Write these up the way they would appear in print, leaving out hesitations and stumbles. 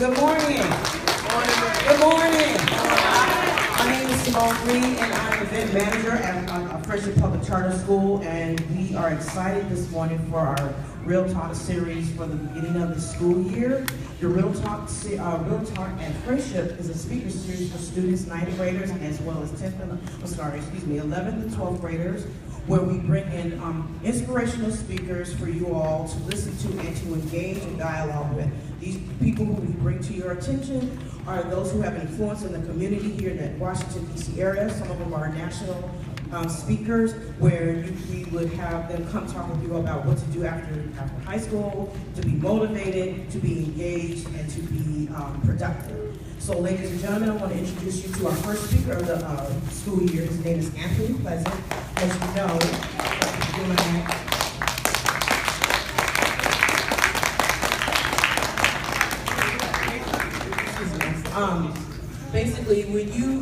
Good morning. Good morning. My name is Simone Green, and I'm event manager at Friendship Public Charter School, and we are excited this morning for our Real Talk series for the beginning of the school year. The Real Talk and Friendship is a speaker series for students, 9th graders, as well as 11th and 12th graders, where we bring in inspirational speakers for you all to listen to and to engage in dialogue with. These people who we bring to your attention are those who have influence in the community here in the Washington, D.C. area. Some of them are national speakers, where we would have them come talk with you about what to do after high school, to be motivated, to be engaged, and to be productive. So ladies and gentlemen, I want to introduce you to our first speaker of the school year. His name is Anthony Pleasant. As you know, basically,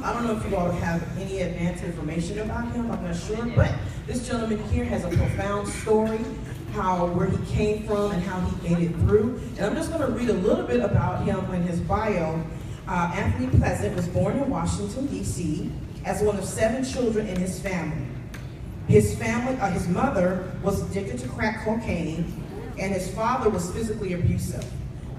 I don't know if you all have any advanced information about him, I'm not sure, but this gentleman here has a profound story, where he came from and how he made it through. And I'm just going to read a little bit about him in his bio. Anthony Pleasant was born in Washington, D.C. as one of 7 children in his family. His mother was addicted to crack cocaine, and his father was physically abusive.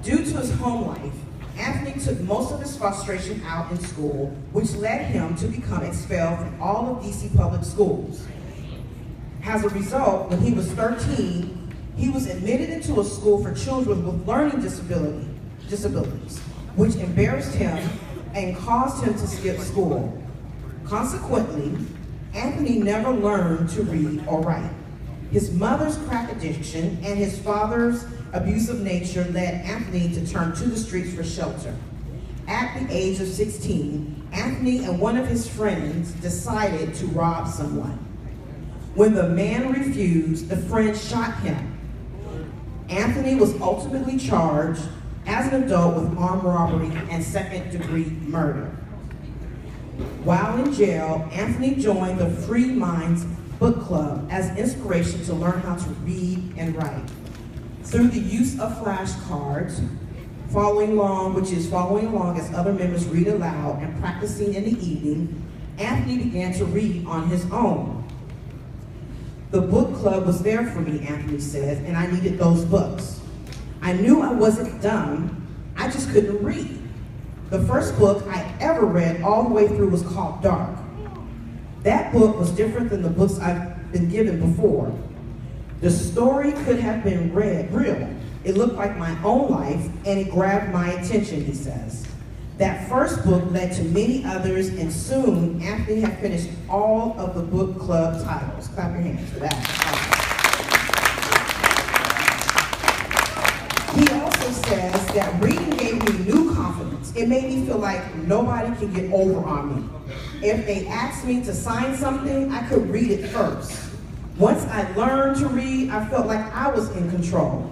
Due to his home life, Anthony took most of his frustration out in school, which led him to become expelled from all of D.C. public schools. As a result, when he was 13, he was admitted into a school for children with learning disabilities, which embarrassed him and caused him to skip school. Consequently, Anthony never learned to read or write. His mother's crack addiction and his father's abusive nature led Anthony to turn to the streets for shelter. At the age of 16, Anthony and one of his friends decided to rob someone. When the man refused, the friend shot him. Anthony was ultimately charged as an adult with armed robbery and second-degree murder. While in jail, Anthony joined the Free Minds Book Club as inspiration to learn how to read and write. Through the use of flashcards, following along as other members read aloud and practicing in the evening, Anthony began to read on his own. The book club was there for me, Anthony says, and I needed those books. I knew I wasn't dumb, I just couldn't read. The first book I ever read all the way through was called Dark. That book was different than the books I've been given before. The story could have been real. It looked like my own life, and it grabbed my attention, he says. That first book led to many others, and soon Anthony had finished all of the book club titles. Clap your hands for that. He also says that reading gave me new confidence. It made me feel like nobody can get over on me. If they asked me to sign something, I could read it first. Once I learned to read, I felt like I was in control.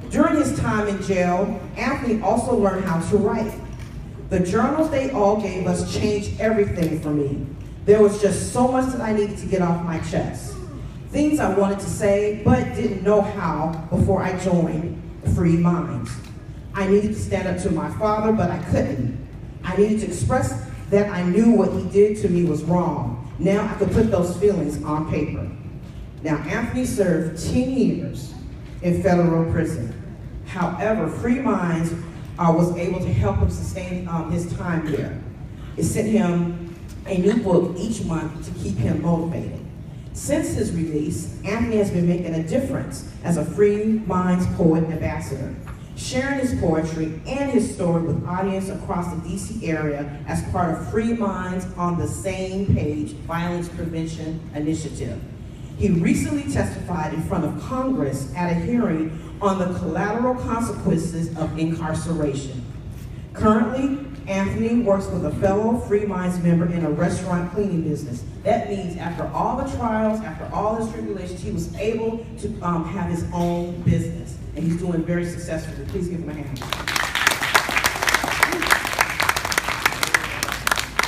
During his time in jail, Anthony also learned how to write. The journals they all gave us changed everything for me. There was just so much that I needed to get off my chest. Things I wanted to say, but didn't know how before I joined Free Minds. I needed to stand up to my father, but I couldn't. I needed to express that I knew what he did to me was wrong. Now I could put those feelings on paper. Now, Anthony served 10 years in federal prison. However, Free Minds was able to help him sustain his time there. It sent him a new book each month to keep him motivated. Since his release, Anthony has been making a difference as a Free Minds poet ambassador, sharing his poetry and his story with audience across the D.C. area as part of Free Minds on the Same Page Violence Prevention Initiative. He recently testified in front of Congress at a hearing on the collateral consequences of incarceration. Currently, Anthony works with a fellow Free Minds member in a restaurant cleaning business. That means after all the trials, after all his tribulations, he was able to have his own business. And he's doing very successfully. Please give him a hand.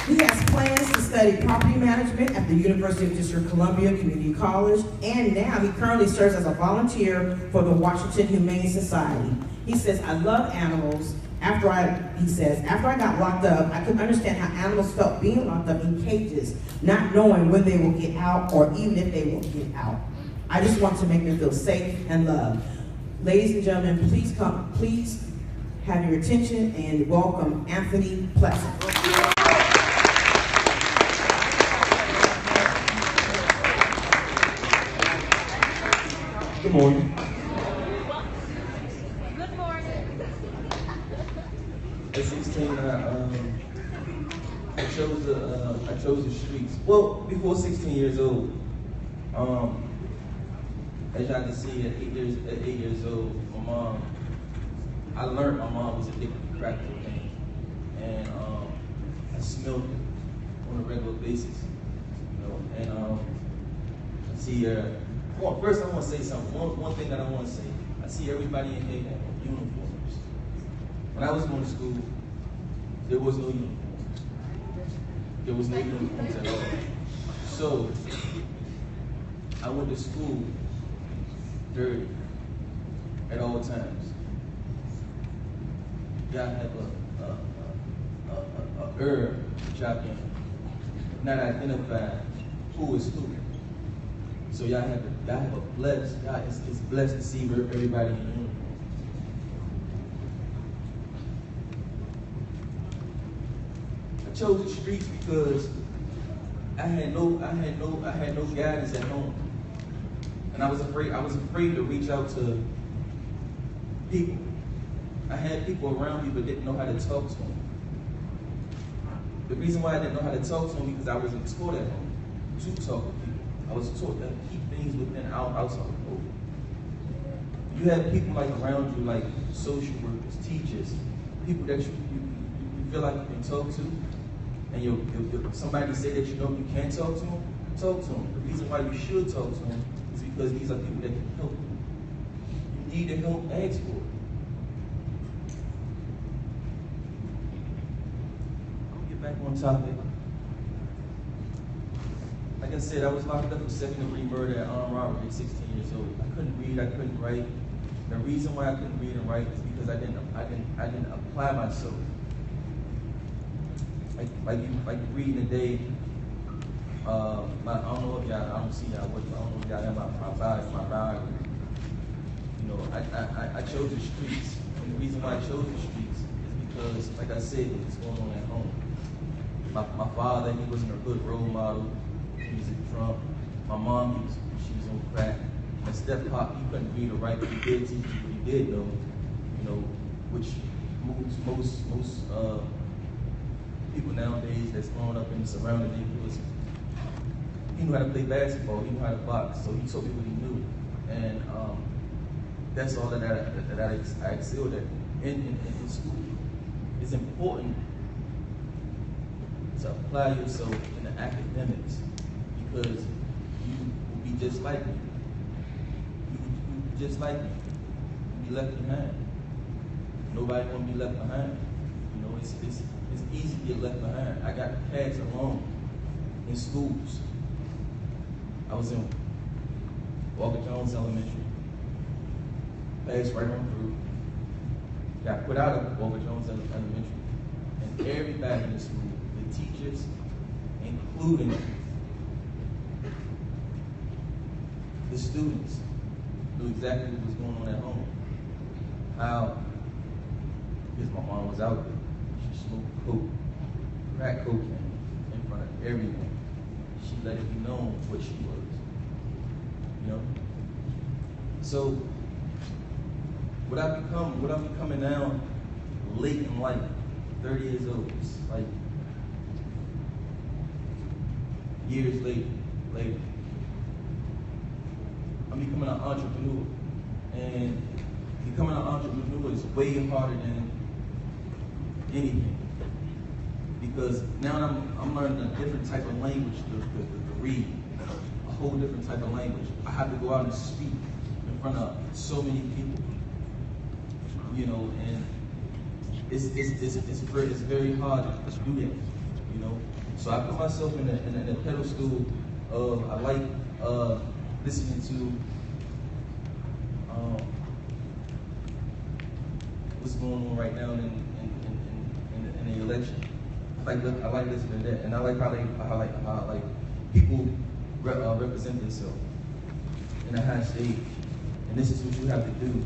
He has plans to study property management at the University of District of Columbia Community College, and now he currently serves as a volunteer for the Washington Humane Society. He says, I love animals, he says, after I got locked up, I could understand how animals felt being locked up in cages, not knowing when they will get out or even if they will get out. I just want to make them feel safe and loved. Ladies and gentlemen, please have your attention and welcome Anthony Plesser. Good morning. Good morning. At 16, I chose the streets. Well, before 16 years old, as y'all can see, at 8 years old, I learned my mom was addicted to crack cocaine, and I smelled it on a regular basis, you know. And I see her. Well, first I want to say something. One thing that I want to say. I see everybody in here have uniforms. When I was going to school, there was no uniforms. There was no uniforms at all. So I went to school dirty at all times. Y'all have a herb that y'all can not identify who is who. So y'all have a blessed, it's blessed to see everybody in uniform. I chose the streets because I had no guidance at home. And I was afraid to reach out to people. I had people around me but didn't know how to talk to them. The reason why I didn't know how to talk to them because I wasn't taught at home to talk to people. I was taught to keep things within outside of the home. You have people like around you, like social workers, teachers, people that you feel like you can talk to, and somebody say that you know you can't talk to them, talk to them. The reason why you should talk to them is because these are people that can help you. You need the help, ask for it. I'm gonna get back on topic. Like I said, I was locked up for second-degree murder and armed robbery at 16 years old. I couldn't read, I couldn't write. The reason why I couldn't read and write is because I didn't apply myself. Like you reading today, I don't know if y'all, I don't see y'all, I don't know if y'all have my biography. You know, I chose the streets. And the reason why I chose the streets is because, like I said, what's going on at home. My father, he wasn't a good role model. He was a drunk. My mom, she was on crack. My step-pop, he couldn't read or write, but he did teach me what he did know, you know, which most people nowadays that's growing up in the surrounding neighborhoods, he knew how to play basketball, he knew how to box, so he told me what he knew. And that's all that I excelled at in school. It's important to apply yourself in the academics because you will be just like me. You will be just like me. You'll be left behind. Nobody want to be left behind. You know, it's easy to get left behind. I got passed along in schools. I was in Walker Jones Elementary. Passed right on through. Got put out of Walker Jones Elementary. And everybody in the school, the teachers, including the students, knew exactly what was going on at home. How, because my mom was out there. She smoked coke, crack cocaine in front of everyone. She let it be known what she was. You know? So, what I'm becoming now, late in life, 30 years old, it's like years later, I'm becoming an entrepreneur. And becoming an entrepreneur is way harder than anything. Because now I'm learning a different type of language to read, a whole different type of language. I have to go out and speak in front of so many people, you know, and it's very hard to do that, you know. So I put myself in the pedestal of I like listening to what's going on right now in the election. I like listening to that, and I like how people represent themselves in a high stage. And this is what you have to do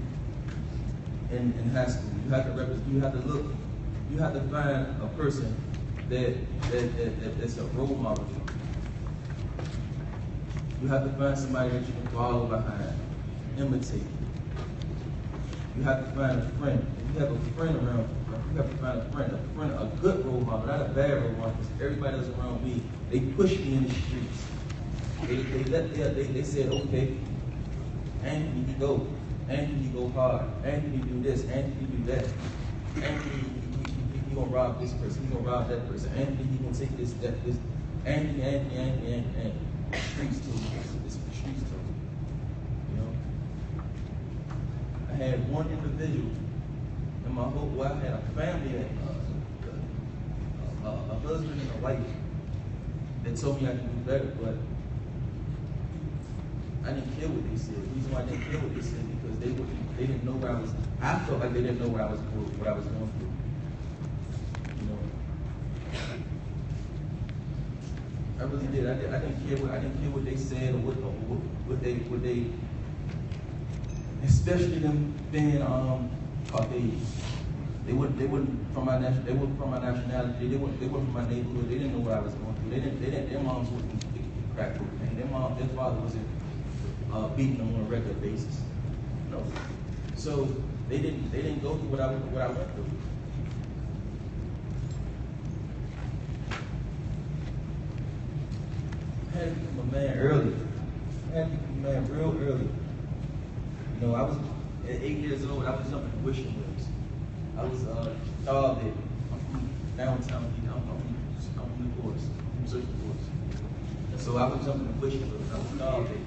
in high school. You have to represent. You have to look. You have to find a person that's a role model. You have to find somebody that you can follow behind, imitate. You have to find a friend. If you have a friend around you, you have to find a good role model, not a bad role model. Because everybody that's around me, they push me in the streets. They said, okay, Anthony, he go. Anthony, he go hard. Anthony, do this. Anthony, do that. Anthony, he gonna rob this person. He gonna rob that person. Anthony, he gonna take this. Anthony. Streets to him. It's the streets to him. You know? I had one individual in my whole, well, I had a family, a husband and a wife that told me I could do better, but I didn't care what they said. The reason why I didn't care what they said because they didn't know where I was. I felt like they didn't know what I was going through. You know, I really did. I didn't care what they said or what they, especially them being Caucasian. They weren't from my nationality. They weren't from my neighborhood. They didn't know what I was going through. Their moms wasn't crack cocaine. Their father wasn't beating them on a regular basis. No. So they didn't go through what I went through. I had to become a man early. I had to become a man real early. You know, I was at 8 years old. I was jumping wishing wells. I was dog baby. I'm from downtown. I'm from the forest. I'm from Circle Forest. And so I was jumping wishing wells. I was dog baby.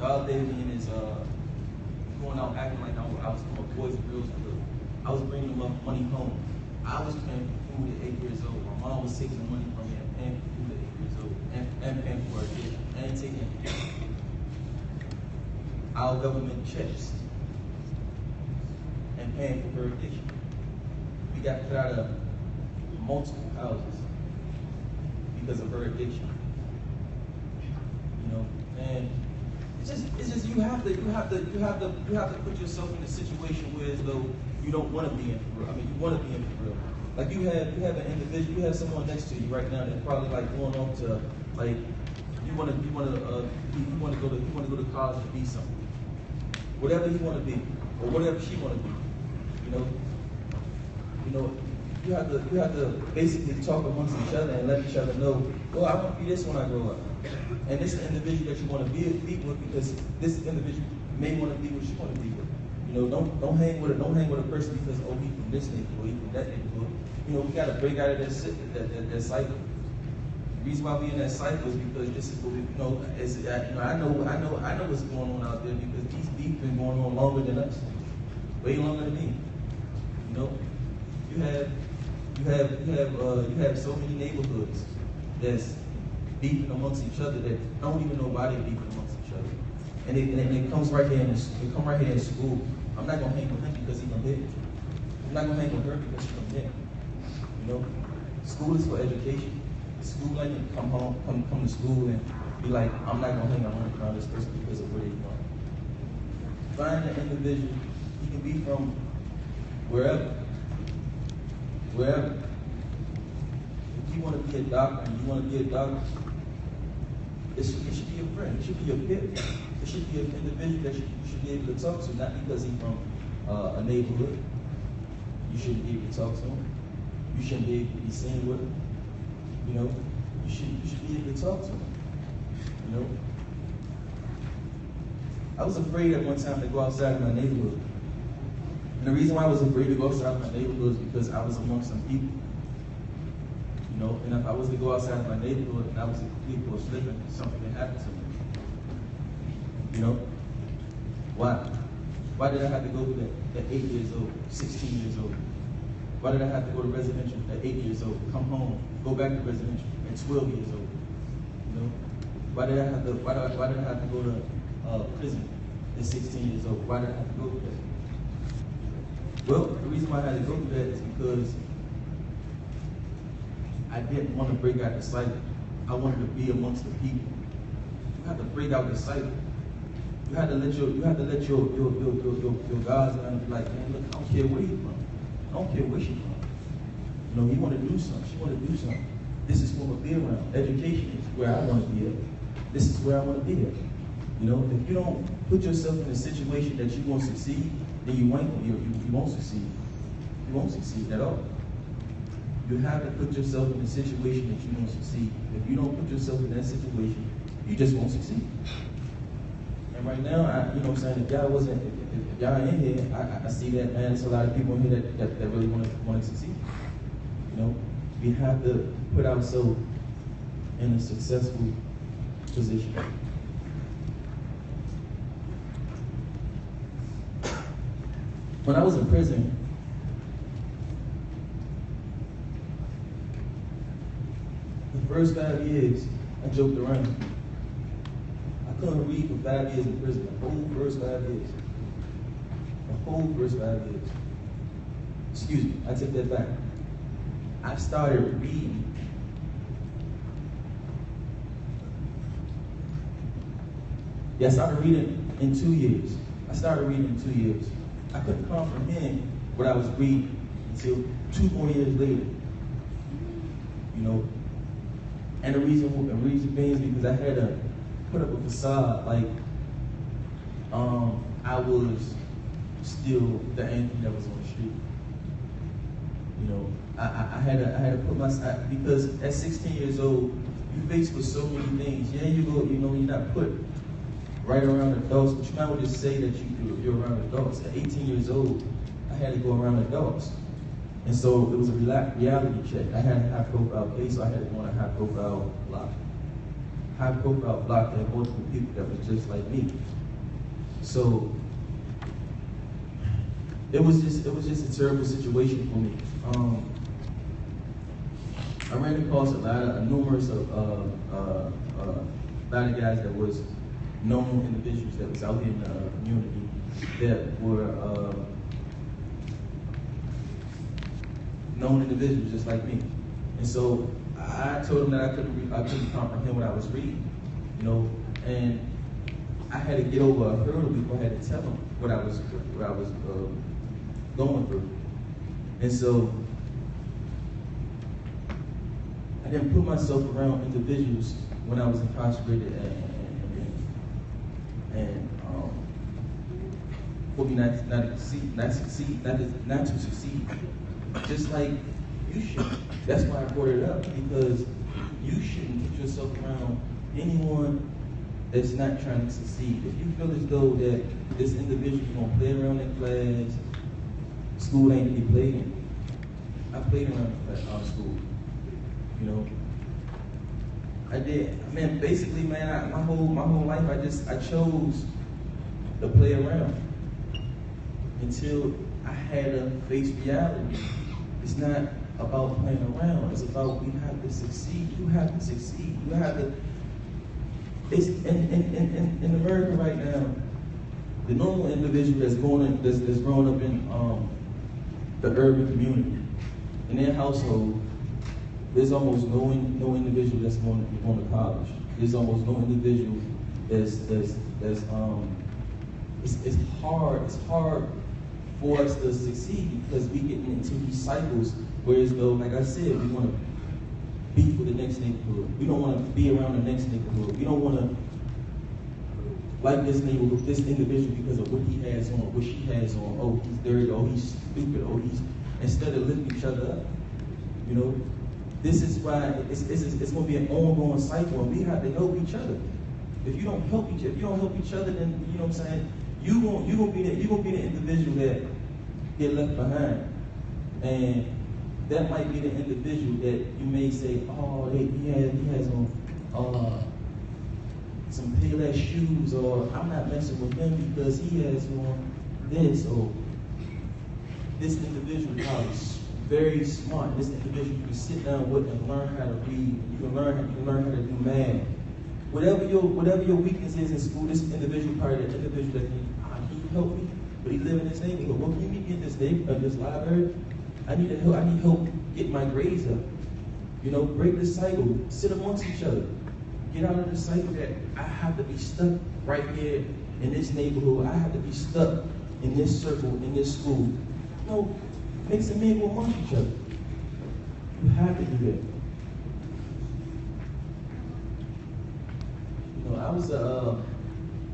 Dog baby and his going out acting like I was from a boys and girls club. I was bringing them up money home. I was paying for food at 8 years old. My mom was taking money from me and paying for food at 8 years old and paying for her kid and taking our government checks and paying for her addiction. We got put out of multiple houses because of her addiction. You know, and it's just you have to put yourself in a situation where as though you don't want to be in for real. I mean, you want to be in for real. Like you have an individual, you have someone next to you right now that's probably like going off to like you want to go to college to be something. Whatever you want to be, or whatever she want to be, you know, you have to basically talk amongst each other and let each other know, well, I want to be this when I grow up, and this is the individual that you want to be with because this individual may want to be what you want to be with. You know, don't hang with a person because he from this neighborhood, he from that neighborhood. You know, we got to break out of that cycle. The reason why we in that cycle is because this is what we, I know what's going on out there because these beef been going on longer than us, way longer than me. You know, you have so many neighborhoods that's beefing amongst each other that don't even know why they're beefing amongst each other, and it comes right here in school. I'm not gonna hang with him because he's from here. I'm not gonna hang with her because she's from here. You know, school is for education. School like to come to school and be like, I'm not gonna hang around this person because of where they from. Find an individual. He can be from wherever. If you want to be a doctor and you want to be a doctor, it should be a friend. It should be a peer. It should be an individual that you should be able to talk to, not because he's from a neighborhood. You shouldn't be able to talk to him. You shouldn't be able to be seen with him. You know, you should be able to talk to him. You know, I was afraid at one time to go outside of my neighborhood. And the reason why I was afraid to go outside of my neighborhood is because I was among some people. You know, and if I was to go outside of my neighborhood and I was a complete or slipping, something would happen to me. You know? Why? Why did I have to go through that at 8 years old, 16 years old? Why did I have to go to residential at 8 years old, come home, go back to residential at 12 years old? You know? Why did I have to go to prison at 16 years old? Why did I have to go through that? Well, the reason why I had to go through that is because I didn't want to break out the cycle. I wanted to be amongst the people. You have to break out the cycle. You have to let your guys around be like, man, look, I don't care where you're from. I don't care where she's from. You know, you want to do something. She want to do something. This is what we'll be around. Education is where I want to be at. This is where I want to be at. You know, if you don't put yourself in a situation that you won't succeed, then you won't succeed. You won't succeed at all. You have to put yourself in a situation that you won't succeed. If you don't put yourself in that situation, you just won't succeed. And right now, you know what I'm saying, if y'all in here, I see that, man, there's a lot of people in here that really want to succeed. You know, we have to put ourselves in a successful position. When I was in prison, the first 5 years, I joked around. I couldn't read for 5 years in prison, the whole first 5 years. The whole first 5 years. Excuse me, I take that back. I started reading. Yeah, I started reading in 2 years. I couldn't comprehend what I was reading until 2 more years later. You know, and the reason being is because I had to put up a facade, like I was still the angry that was on the street. You know, I had to put myself, because at 16 years old, you faced with so many things. Yeah, you go, you know, you're not put right around adults, but you might well just say that you're around adults. At 18 years old, I had to go around adults. And so it was a reality check. I had a high profile case, so I had to go on a high profile block. High profile block that had multiple people that was just like me. So it was just a terrible situation for me. I ran across numerous of guys that was known individuals that was out here in the community that were known individuals just like me. And so I told them that I couldn't comprehend what I was reading, you know, and I had to get over a hurdle before I had to tell them what I was going through. And so I didn't put myself around individuals when I was incarcerated and for me not to succeed, just like you should. That's why I brought it up, because you shouldn't put yourself around anyone that's not trying to succeed. If you feel as though that this individual is gonna play around in class, school ain't to be played in. I played around school, you know. I did. I mean, basically, man, my whole life, I chose to play around until I had to face reality. It's not about playing around. It's about we have to succeed. You have to succeed. You have to. It's in America right now. The normal individual that's growing up in the urban community, in their household, there's almost no individual that's going to college. There's almost no individual it's hard for us to succeed because we get into these cycles where it's though, like I said, we want to beef with the next neighborhood. We don't want to be around the next neighborhood. We don't want to like this neighborhood, this individual because of what he has on, what she has on. Oh, he's dirty. Oh, he's stupid. Oh, instead of lifting each other up, you know. This is why it's going to be an ongoing cycle, and we have to help each other. If you don't help each other, then you know what I'm saying. You gonna be the individual that get left behind, and that might be the individual that you may say, oh, he has on some Payless shoes, or I'm not messing with him because he has on this, or this individual is very smart. This individual you can sit down with and learn how to read. You can learn how to do math. Whatever your weakness is in school, this individual part of the individual that can you help me? but he live in this neighborhood. Well, can you meet me in this library? I need help get my grades up. You know, break the cycle, sit amongst each other. Get out of the cycle that I have to be stuck right here in this neighborhood. I have to be stuck in this circle, in this school. No, mix and mingle amongst each other. You have to do that. You know, I was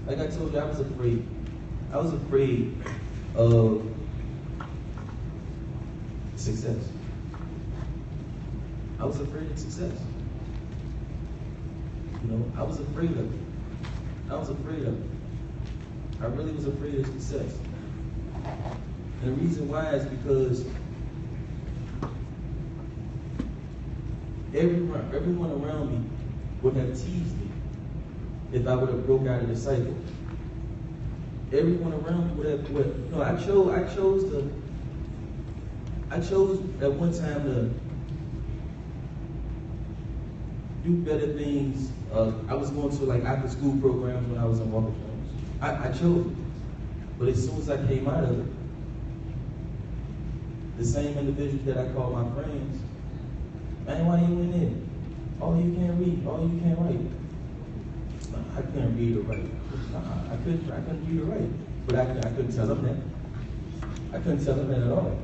like I told you, I was afraid. I was afraid of success. I was afraid of success. You know, I was afraid of it. I was afraid of it. I really was afraid of success. And the reason why is because everyone around me would have teased me if I would have broke out of the cycle. Everyone around me would have, you know, I chose at one time to do better things. I was going to like after school programs when I was in Walker Jones. I chose it. But as soon as I came out of it, the same individuals that I call my friends, man, why you in there? Oh, you can't read. Oh, you can't write. I couldn't read or write. I couldn't read or write. But I couldn't tell them that. I couldn't tell them that at all.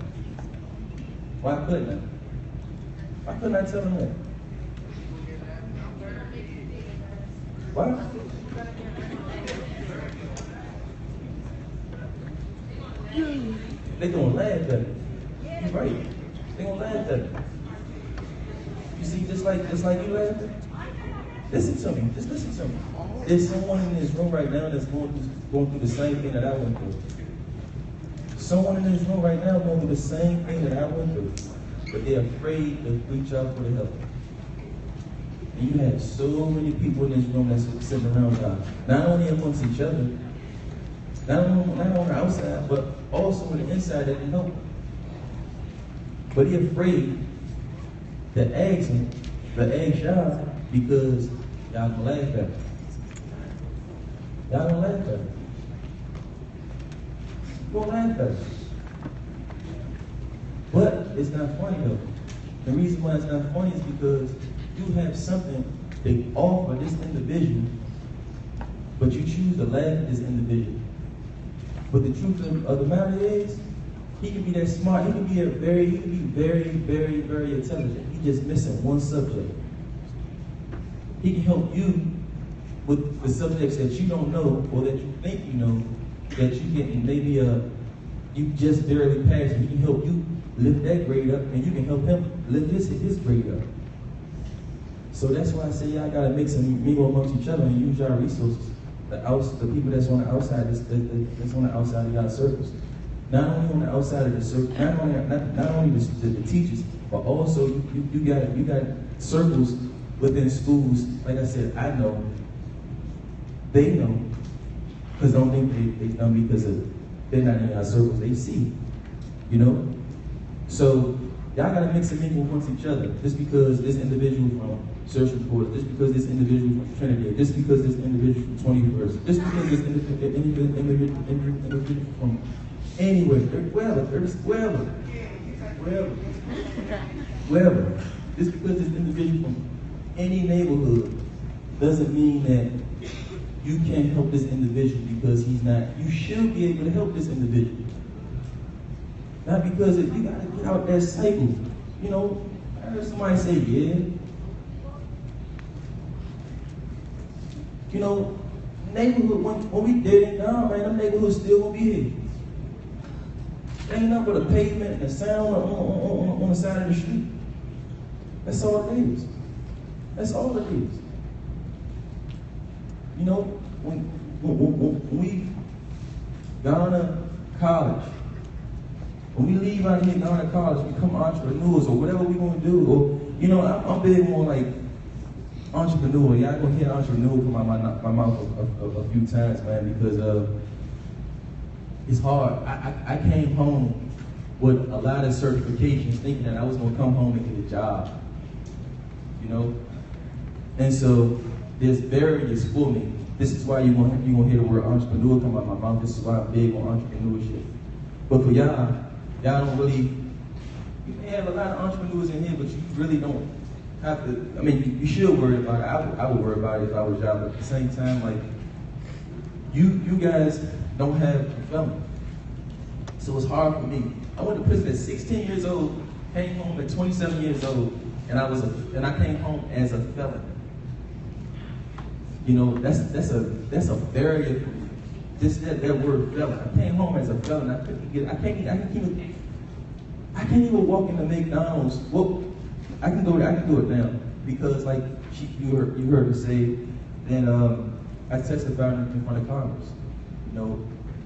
Why couldn't I? Why couldn't I tell them that? Why? They gonna laugh at it. You're right. They gonna laugh at it. You see, just like you laughing. Listen to me. Just listen to me. There's someone in this room right now that's going through the same thing that I went through. Someone in this room right now going through the same thing that I went through, but they're afraid to reach out for the help. And you have so many people in this room that's sitting around y'all, not only amongst each other, not on the outside, but also on the inside that they help. But they're afraid to ask him, to ask y'all, because y'all gonna laugh at him. Y'all gonna laugh at him. You're gonna laugh at him. But it's not funny though. The reason why it's not funny is because you have something they offer this individual, but you choose to laugh at this individual. But the truth of the matter is, he can be that smart. He can be very, very intelligent. He's just missing one subject. He can help you with the subjects that you don't know or that you think you know, that you get maybe you just barely passed. He can help you lift that grade up, and you can help him lift his grade up. So that's why I say y'all gotta mix and mingle amongst each other and use your resources. The people that's on the outside, that's on the outside of y'all circles. Not only on the outside of the circle, not only the teachers, but also you got circles within schools. Like I said, I know, they know, because don't think they know because they're not in our circles. They see, you know. So y'all gotta mix and mingle amongst each other. Just because this individual from Social Court, just because this individual from Trinity, just because this individual from 21st, just because this individual from anywhere, wherever, just because this individual from any neighborhood doesn't mean that you can't help this individual because he's not. You should be able to help this individual. Not because if you gotta get out that cycle. You know, I heard somebody say, yeah. You know, neighborhood, when we dead and gone, man, them neighborhoods still gonna be here. There ain't nothing but a pavement and a sound on the side of the street. That's all it is. That's all it is. You know, when we gone to college, when we leave out here, gone to college, become entrepreneurs or whatever we're gonna do, or, you know, I'm big on like entrepreneur. Y'all gonna hear entrepreneur from my mouth a few times, man, because it's hard. I came home with a lot of certifications thinking that I was gonna come home and get a job, you know? And so there's barriers for me. This is why you're gonna hear the word entrepreneur come out of my mouth. This is why I'm big on entrepreneurship. But for y'all don't really, you may have a lot of entrepreneurs in here, but you really don't have to, I mean, you should worry about it. I would worry about it if I was y'all, but at the same time, like, you guys don't have a felony. So it's hard for me. I went to prison at 16 years old, came home at 27 years old, and I came home as a felon. You know, that's a barrier for me. That word felon. I came home as a felon. I can't even walk into McDonald's. Well, I can do it now because like you heard her say, and I testified in front of Congress. You know,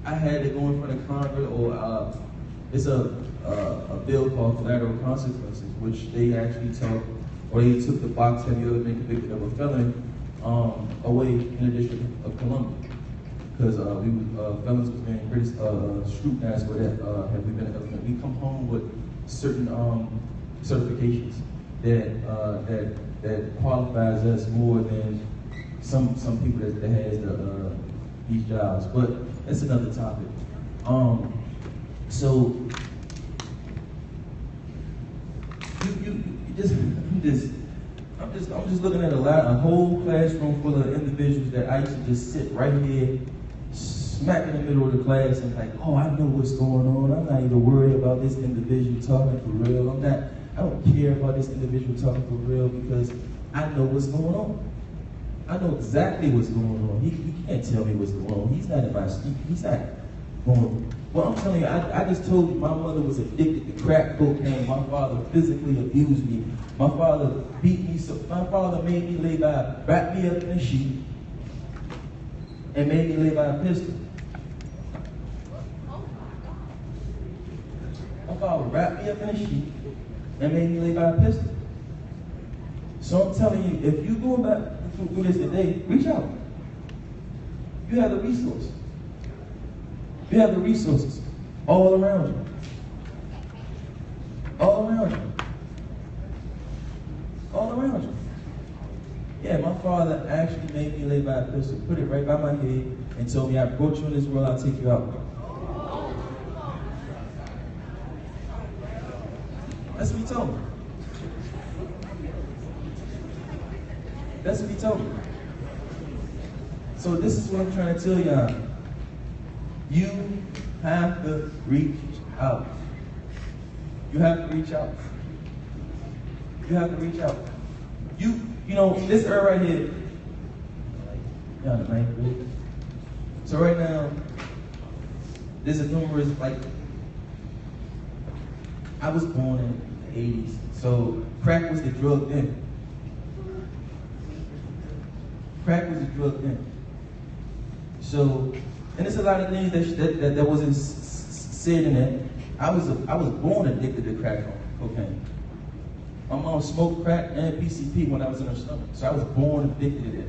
I had to go in front of Congress, or it's a bill called collateral consequences, which they actually took the box have you ever been convicted of a felony away in the District of Columbia. Because felons was being pretty scrutinized for that. Have we been eliminated? We come home with certain certifications that qualifies us more than some people that has these jobs. But that's another topic. So I'm just looking at a whole classroom full of individuals that I used to just sit right here, smack in the middle of the class, and like, oh, I know what's going on. I'm not even worried about this individual talking for real. I don't care about this individual talking for real because I know what's going on. I know exactly what's going on. He can't tell me what's going on. He's not in my street. He's not going. Well, I'm telling you, I just told you my mother was addicted to crack cocaine. My father physically abused me. My father beat me. So my father made me lay by, wrapped me up in a sheet, and made me lay by a pistol. My father wrapped me up in a sheet and made me lay by a pistol. So I'm telling you, if you go back through this today, reach out. You have the resource. You have the resources all around you. All around you. All around you. Yeah, my father actually made me lay by a pistol, put it right by my head, and told me, I brought you in this world, I'll take you out. That's what he told me. That's what he told me. So this is what I'm trying to tell y'all. You have to reach out. You have to reach out. You have to reach out. You know, this era right here, y'all the ninth grade. So right now, there's a numerous, like, I was born in the 80s, so crack was the drug then. Crack was the drug then. So, and there's a lot of things that wasn't said in that. I was born addicted to crack cocaine. My mom smoked crack and PCP when I was in her stomach, so I was born addicted to that.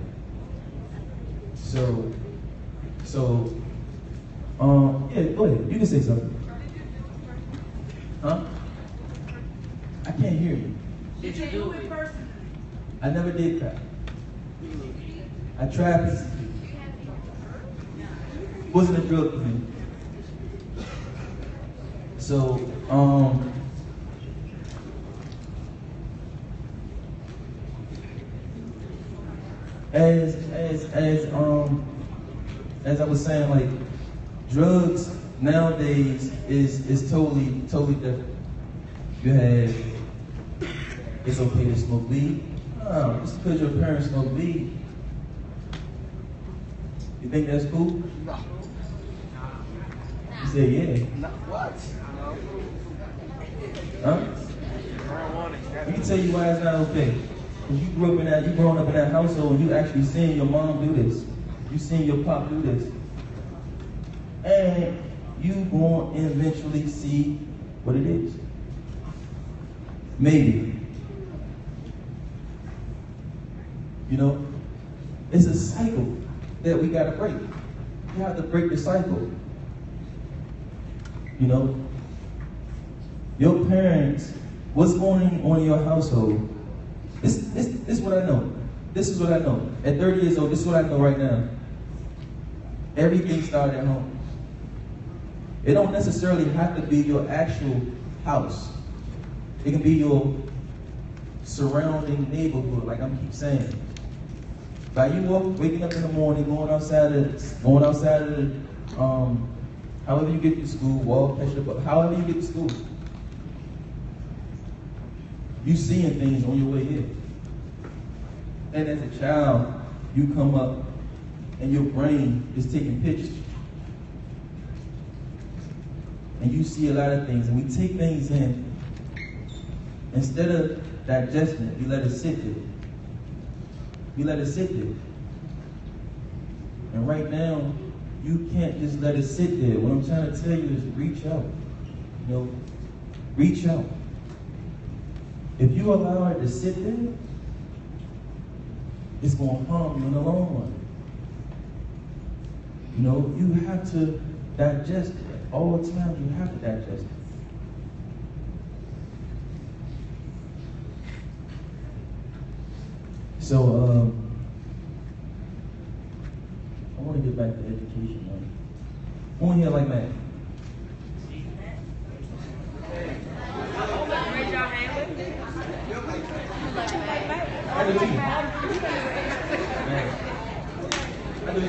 So, yeah, go ahead. You can say something. Huh? I can't hear you. Did you do it in person? I never did crack. I tried PCP. Wasn't a drug thing. So, as I was saying, like, drugs nowadays is totally different. You have, it's okay to smoke weed. No, just because your parents smoke weed, you think that's cool? No. You say yeah. No. What? Huh? Let me tell you why it's not okay. Because you growing up in that household, and you actually seeing your mom do this. You seeing your pop do this. And you going to eventually see what it is. Maybe. You know, it's a cycle that we got to break. You have to break the cycle. You know, your parents, what's going on in your household, this is what I know. This is what I know. At 30 years old, this is what I know right now. Everything started at home. It don't necessarily have to be your actual house. It can be your surrounding neighborhood, like I keep saying. By you waking up in the morning, going outside of the, however you get to school, walk, catch the bus, however you get to school. You seeing things on your way here. And as a child, you come up and your brain is taking pictures. And you see a lot of things, and we take things in. Instead of digesting it, you let it sit there. You let it sit there. And right now, you can't just let it sit there. What I'm trying to tell you is reach out. You know, reach out. If you allow it to sit there, it's going to harm you in the long run. You know, you have to digest it. All the time, you have to digest it. So, I want to get back to education. Who in here like math?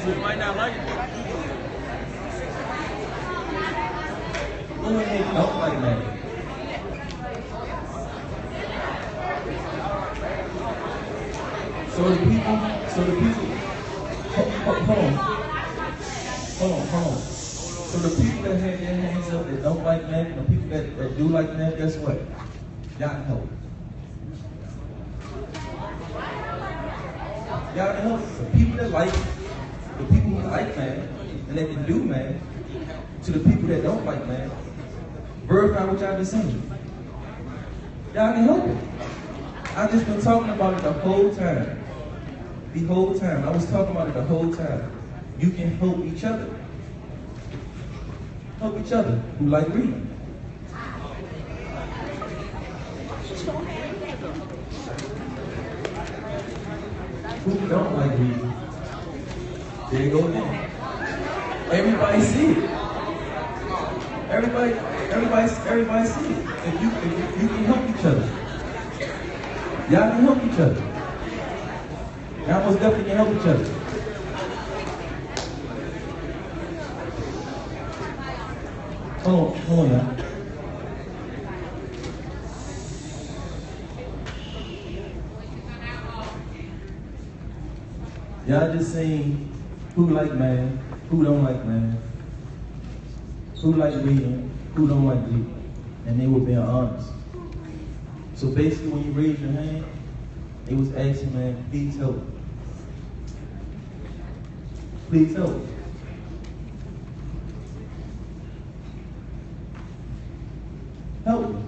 You might not like it. Who in here don't like math? So the people, hold on. So the people that have their hands up that don't like math, and the people that do like math, guess what? Y'all can help. Y'all can help. The people that like, the people who like math, and that can do math, to the people that don't like math, verify what y'all been saying. Y'all can help it. I've just been talking about it the whole time. The whole time. I was talking about it the whole time. You can help each other. Help each other who like reading. Who don't like reading? There you go again. Everybody see it. Everybody see it. If you can help each other. Y'all can help each other. Y'all most definitely can help each other. Hold on, y'all. Y'all just saying who like math, who don't like math, who like reading, who don't like reading, and they were being honest. So basically, when you raise your hand, it was asking, man, please help. Please help. Help me.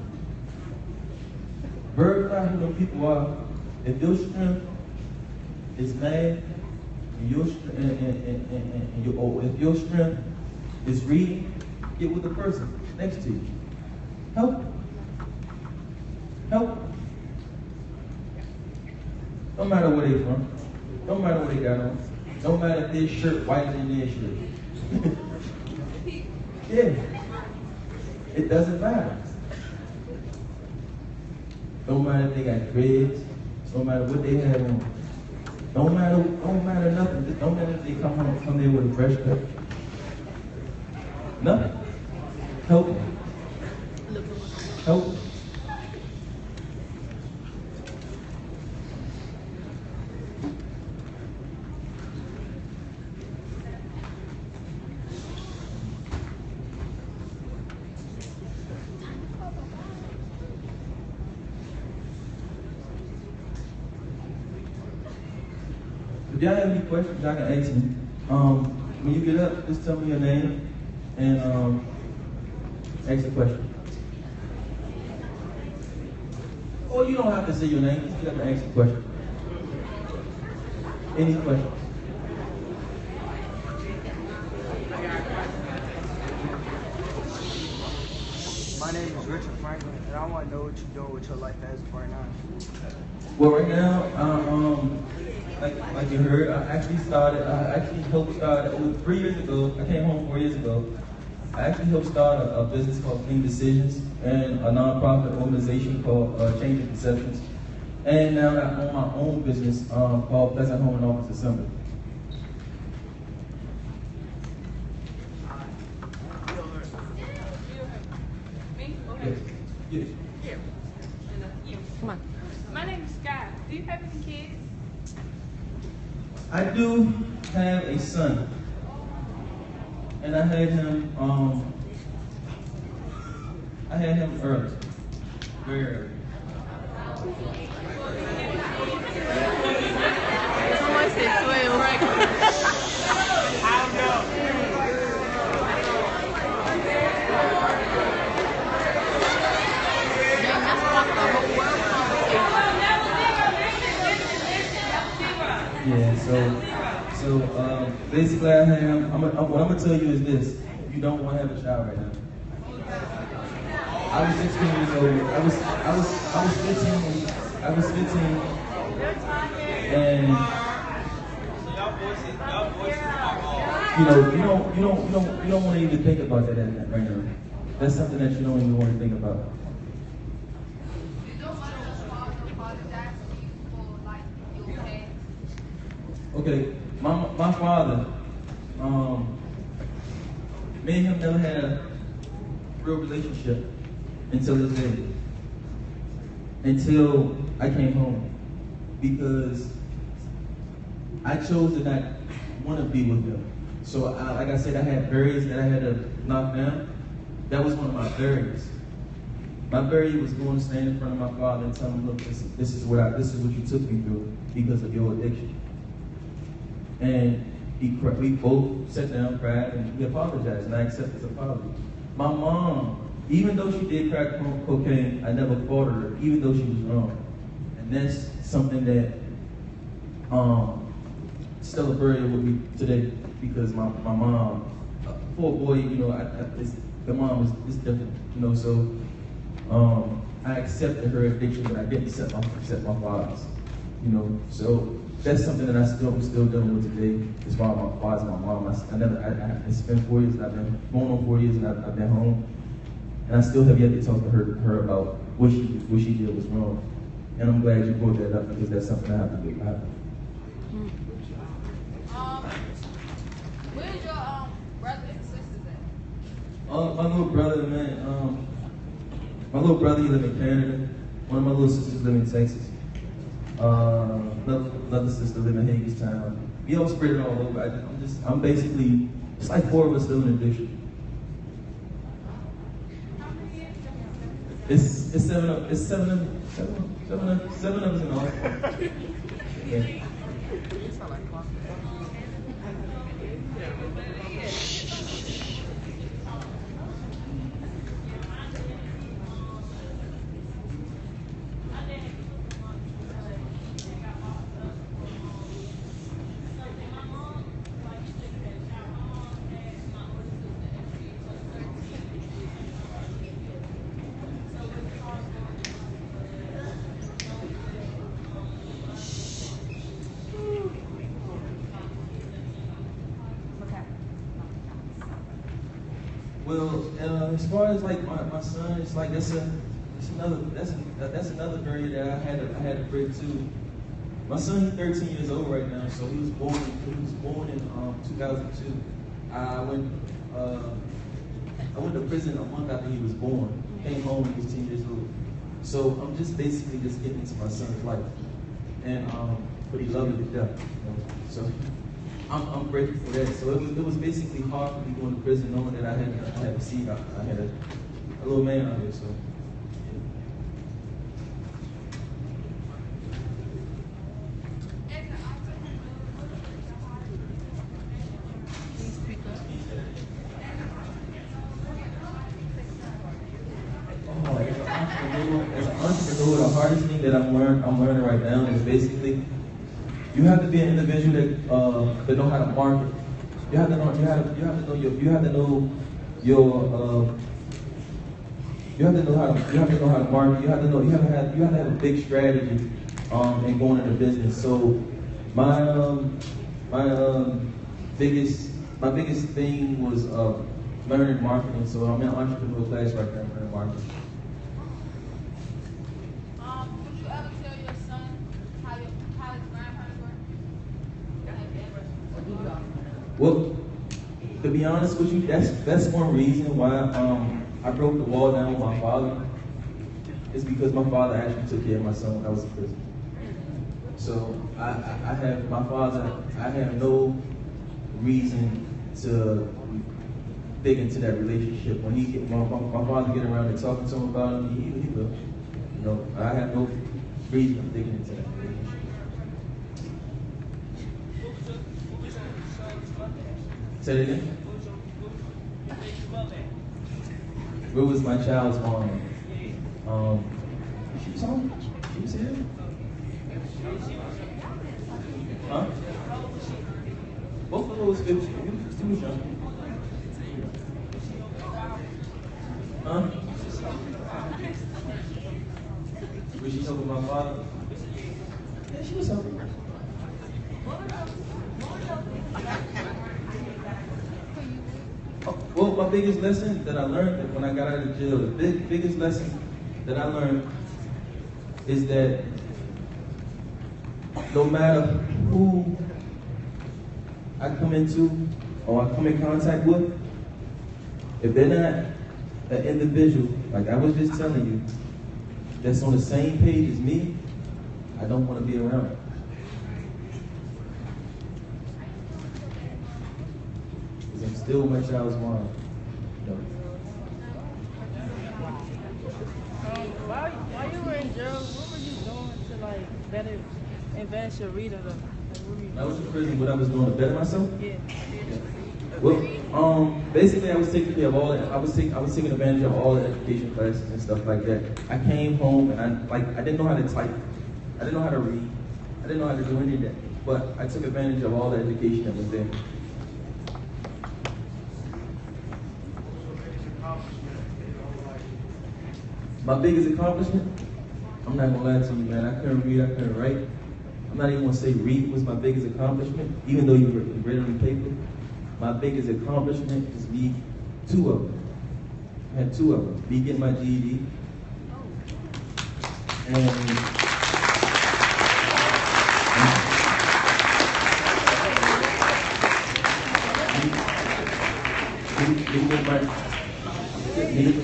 Verify who them people are. If your strength is math, and if your strength is reading, get with the person next to you. Help them. Help them. Don't matter where they from. Don't matter what they got on. Don't matter if their shirt whiter than their shirt. Yeah. It doesn't matter. Don't matter if they got dreads. Don't matter what they have on. Don't matter nothing. Don't matter if they come there with a fresh cut. Nothing. Help them. Help them. If y'all have any questions, y'all can ask me. When you get up, just tell me your name and ask a question. Or you don't have to say your name, just get up and ask a question. Any questions? My name is Richard Franklin, and I want to know what you're doing with your life as of right now. Well, right now, like you heard, I actually helped start, over 3 years ago, I came home 4 years ago. I actually helped start a business called Clean Decisions and a nonprofit organization called Changing Perceptions. And now I own my own business called Pleasant Home and Office Assembly. Yes. Here. Come on. My name is Sky. Do you have any kids? I do have a son. And I had him early. Very early. Someone said 12. I don't know. Yeah, so basically what I'm gonna tell you is this: you don't want to have a child right now. I was 16 years old. I was 15, and you don't want to even think about that right now. That's something that you don't even want to think about. Okay, my father, me and him never had a real relationship until this day. Until I came home. Because I chose to not want to be with him. So like I said, I had barriers that I had to knock down. That was one of my barriers. My barrier was going to stand in front of my father and tell him, look, this is what you took me through because of your addiction. And we both sat down, cried, and he apologized, and I accepted his apology. My mom, even though she did crack cocaine, I never fought her, even though she was wrong. And that's something that still a barrier with me today, because my mom, for a boy, the mom is different, so I accepted her addiction, but I didn't accept my father's, so that's something that I'm still dealing with today, as far as my mom. It's been 4 years, and I've been going on 4 years, and I've been home, and I still have yet to talk to her about what she did was wrong. And I'm glad you brought that up, because that's something I have to do. Where's your brothers and sisters at? My little brother, man. My little brother, he live in Canada. One of my little sisters live in Texas. Another sister live in Hagerstown. We all spread it all over. I'm basically, it's like 4 of us still in addiction. It's 7 of us in all. Yeah. Well, as far as like my son, it's like that's another barrier that I had to break too. My son, he's 13 years old right now, so he was born in 2002. I went to prison a month after he was born. Came home when he was 10 years old. So I'm just basically just getting into my son's life, and but he loved it to death. So I'm grateful for that. So it was basically hard for me going to prison knowing that I had a seed. I had a little man out here. So. As an entrepreneur, the hardest thing that I'm learning right now is basically you have to be an individual that know how to market. You have to know how to market. You have to have a big strategy in going into business. So My biggest thing was learning marketing. So I'm in entrepreneurial class right now, learning marketing. Would you ever tell your son how his grandparents were? Well, to be honest with you, that's one reason why I broke the wall down with my father. It's because my father actually took care of my son when I was in prison. So I have no reason to dig into that relationship. When my father get around to talking to him about him, he will. You know, I have no reason of digging into that relationship. Say that again? Where was my child's mom? She was home. She was here. Huh? Both of those 50. She was young. Huh? Was she helping my father? Yeah, she was helping. Well, my biggest lesson that I learned when I got out of jail, the biggest lesson that I learned is that no matter who I come into or I come in contact with, if they're not an individual, like I was just telling you, that's on the same page as me, I don't want to be around it. Because I'm still my child's mom. No. While you were in jail, what were you doing to like better advance your reading? I was in prison, what I was doing to better myself? Yeah. Well, basically I was taking care of all that. I was taking advantage of all the education classes and stuff like that. I came home and I didn't know how to type. I didn't know how to read. I didn't know how to do any of that. But I took advantage of all the education that was there. My biggest accomplishment? I'm not gonna lie to you, man. I couldn't read, I couldn't write. I'm not even gonna say read was my biggest accomplishment, even though you read it on paper. My biggest accomplishment is me, two of them. I had two of them. Me getting my GED. And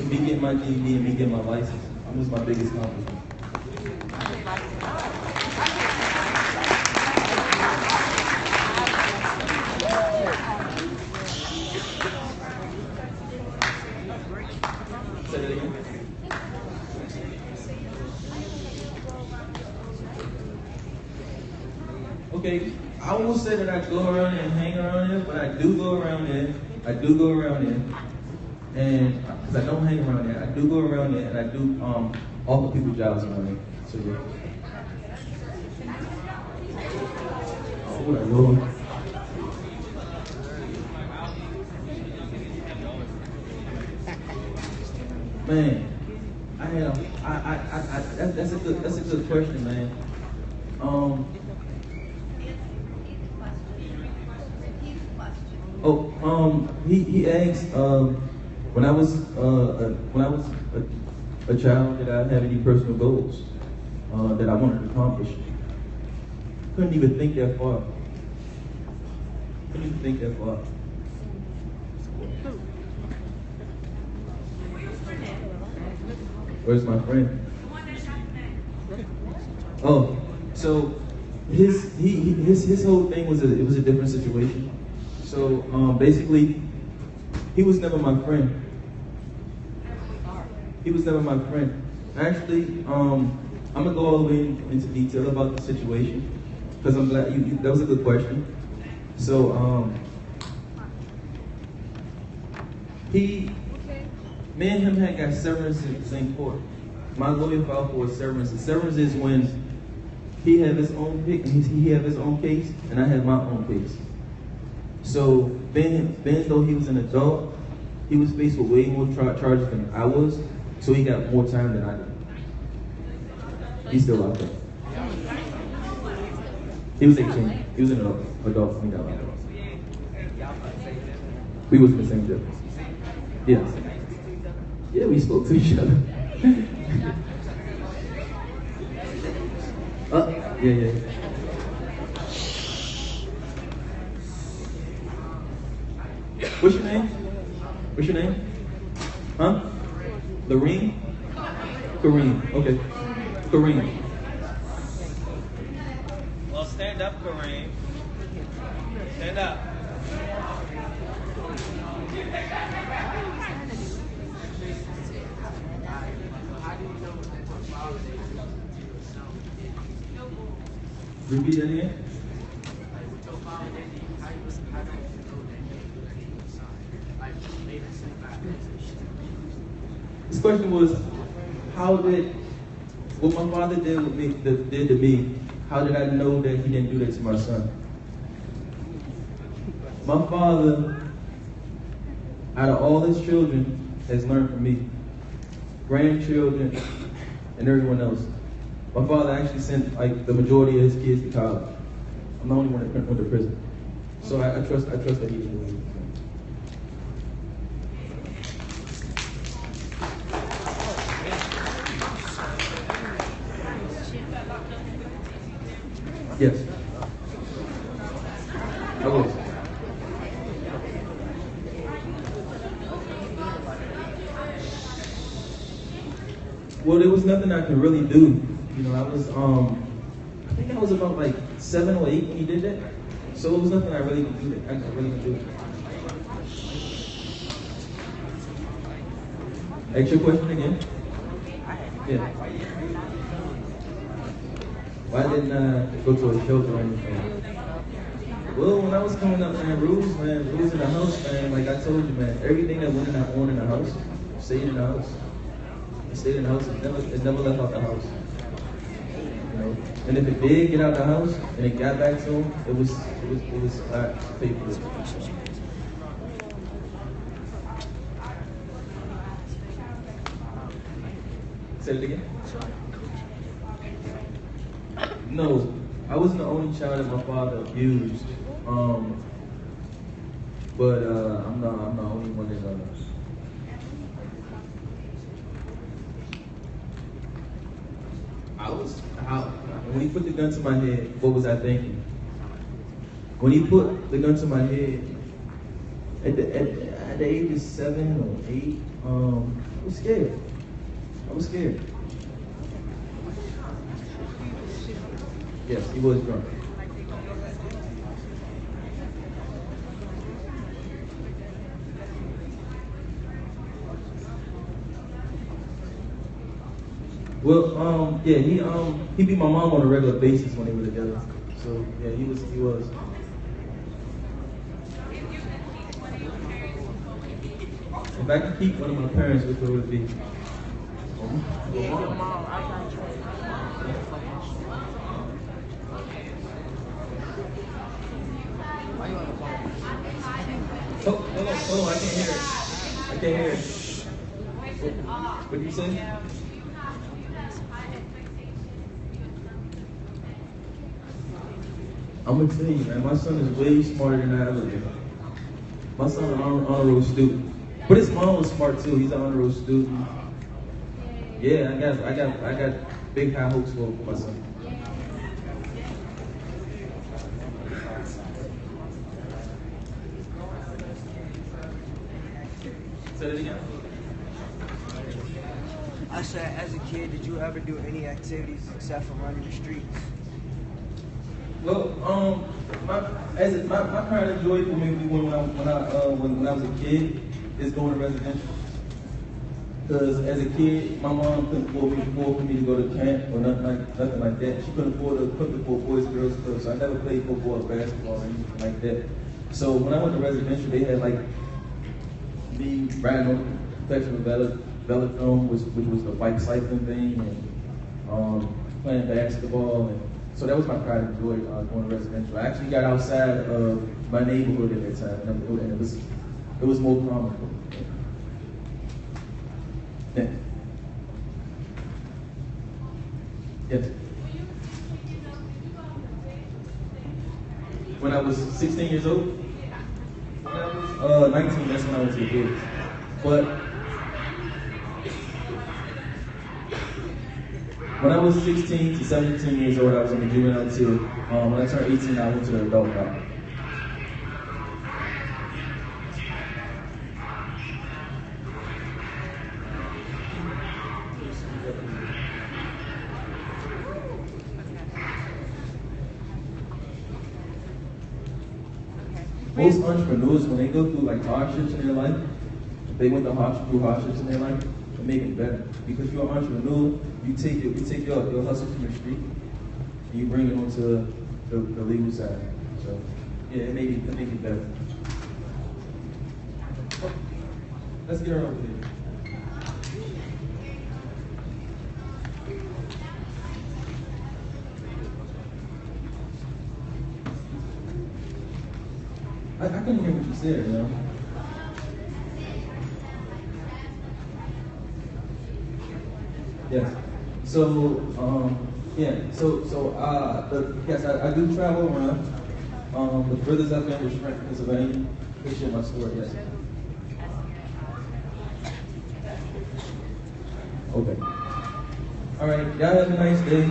me getting my GED and me getting my license. That was my biggest accomplishment. Say that again. Okay, I won't say that I go around there and hang around there, but I do go around there. And because I don't hang around there, I do go around there and I do offer people jobs around there. So yeah. Oh Lord. Man, that's a good question, man. He asked when I was a child, did I have any personal goals that I wanted to accomplish? Couldn't even think that far. Where's my friend? Oh, so his whole thing was it was a different situation. So basically, he was never my friend. Actually, I'm gonna go all the way into detail about the situation because I'm glad that was a good question. So me and him had got severance in the same court. My lawyer filed for a severance. The severance is when he had his own he had his own case and I had my own case. So Ben, though he was an adult, he was faced with way more charges than I was, so he got more time than I did. He's still out there. He was 18. He was an adult when he got locked up. We was in the same jail. Yeah. Yeah, we spoke to each other. Yeah. What's your name? What's your name? Huh? Lorene? Kareem. Okay. Kareem. Well, stand up, Kareem. Stand up. Repeat that again. This question was, how did what my father did with me, did to me, how did I know that he didn't do that to my son? My father, out of all his children, has learned from me, grandchildren, and everyone else. My father actually sent like the majority of his kids to college. I'm the only one that went to prison. So I trust that he didn't do anything. Yes. I was. Well, there was nothing I could really do. You know, I was, I think I was about like 7 or 8 when he did that. So it was nothing I really could do. Ask your question again. Yeah. Why didn't I go to a shelter or anything? Well, when I was coming up, man, rules in the house, man, like I told you, man, everything that went on in the house, stayed in the house. It stayed in the house, it never left out the house. You know? And if it did get out the house and it got back to him, it was not faithful. Say it again. No, I wasn't the only child that my father abused. But I'm the only one that when he put the gun to my head, what was I thinking? When he put the gun to my head, at the age of 7 or 8, I was scared. Yes, he was drunk. Well, yeah, he beat my mom on a regular basis when they were together. So yeah, he was. If I could keep one of my parents, which would it be? Yeah, your mom. Hold on, I can't hear it. What did you say? I'm gonna tell you, man, my son is way smarter than I ever did. My son is an honor roll student. But his mom was smart too, he's an honor roll student. Yeah, I got big high hopes for my son. Say it again. I said, as a kid, did you ever do any activities except for running the streets? Well, my kind of joy for me when I was a kid is going to residential. Because as a kid, my mom couldn't afford for me to go to camp or nothing like that. She couldn't afford to equip for Boys and Girls Club, so I never played football or basketball or anything like that. So when I went to residential, they had like me riding on professional velodrome, which was the bike cycling thing, and playing basketball, and so that was my pride and joy going to residential. I actually got outside of my neighborhood at that time, and it was more prominent. Yeah. Yes. when I was 16 years old. When I was 19, that's when I went to the gigs. But when I was 16 to 17 years old, I was in the juvenile until when I turned 18, I went to the adult route. Most entrepreneurs, when they go through like hardships in their life, if they went through hardships in their life, it make it better. Because you're an entrepreneur, you take your hustle from the street and you bring it onto the legal side. So yeah, it make it better. Let's get her over here. I couldn't hear what you said, you know. Yes. So, yes, I do travel around. The brothers I've been with Frank, Pennsylvania. They share my story, yes. Okay. All right, y'all have a nice day.